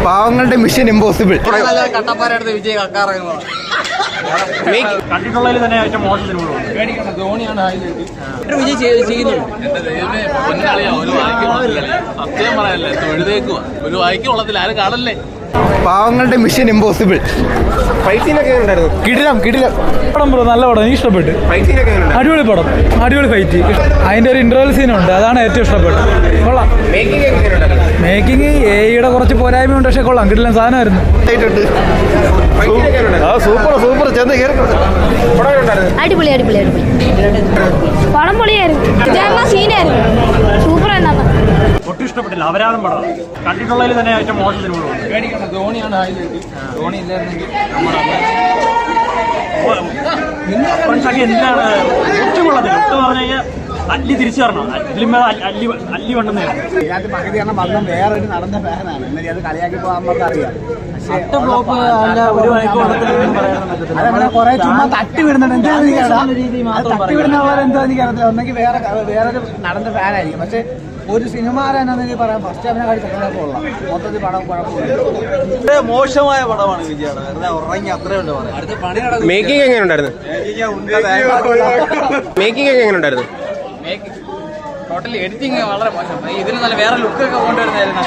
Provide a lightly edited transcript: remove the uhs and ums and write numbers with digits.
പാവങ്ങളുടെ mission impossible. കട്ടപ്പാരടുത്ത് Vijay കക്കാറങ്ങുമ്പോൾ കണ്ടിട്ടുള്ളതിൽ തന്നെ ഏറ്റവും മോശം ധോണിയാണ് വിജയ് ചെയ്യുന്നുണ്ട്. സത്യം പറയല്ലേ തൊഴുതേക്കുക ഒരു വായിക്ക് കൊള്ളത്തില്ല ആരും കാണല്ലേ. പാവങ്ങളുടെ മിഷൻ ഇമ്പോസിബിൾ. കിടിലം പടം ബ്രോ, നല്ല പടം, എനിക്ക് ഇഷ്ടപ്പെട്ടു. അടിപൊളി പടം, അടിപൊളി ഫൈറ്റ്. അതിന്റെ ഒരു ഇന്റർവൽ സീനുണ്ട്, അതാണ് ഏറ്റവും ഇഷ്ടപ്പെട്ടത്. കൊള്ളാം. മേക്കിംഗ് എയുടെ കുറച്ച് പോരായ്മയുണ്ട്, പക്ഷെ കൊള്ളാം, കിടിലം സാധനമായിരുന്നു. സൂപ്പർ അടിപൊളി പടം പൊളിയായിരുന്നു, സീനായിരുന്നു, സൂപ്പർ ആയിരുന്നു. ഒട്ടും ഇഷ്ടപ്പെട്ടില്ല, അപരാധം പടം. കണ്ടിട്ടുള്ളതിൽ തന്നെ ഏറ്റവും മോശം ധോണിയാണ് ധോണി ഇല്ലായിരുന്നെങ്കിൽ ഫ്രണ്ട്സൊക്കെ എന്താണ് ഒട്ടും കൊള്ളത്തില്ല. ഒട്ടും പറഞ്ഞു കഴിഞ്ഞാൽ അല്ലി തിരിച്ചു തരണം. ഇതിലുമേ അല്ലി വണ്ടെന്നായിരുന്നു. ഇതിനകത്ത് പകുതി കാരണം വണ്ണം വേറൊരു നടന്ന ഫാനാണ്. എന്നാലും അത് കളിയാക്കി പോകാൻ നമുക്ക് അറിയാം. അതങ്ങനെ കുറെ ചുമ്മാ തട്ടി വിടുന്നുണ്ട്. എന്താ തട്ടി വിടുന്ന പോലെ എന്താ എനിക്ക് അറിയത്തില്ല. ഒന്നെങ്കിൽ വേറൊരു നടന്ന ഫാനായിരിക്കും. പക്ഷെ ഒരു സിനിമ ആരാണെന്നെങ്കിൽ പറയാം, ഫസ്റ്റ് അവനെ കാര്യം സെക്കൻഡൊക്കെ കൊള്ളാം. മൊത്തത്തിൽ പടം കുഴപ്പമില്ല. മോശമായ പടമാണ് വിജയാണ്. വെറുതെ ഉറങ്ങി അത്രേ ഉള്ളൂ പറയാം. മേക്കിംഗ് എങ്ങനെ ഉണ്ടായിരുന്നു? ടോട്ടലി എഡിറ്റിംഗ് വളരെ മോശം. ഇതിന് നല്ല വേറെ ലുക്കൊക്കെ കൊണ്ടുവരുന്നായിരുന്നു.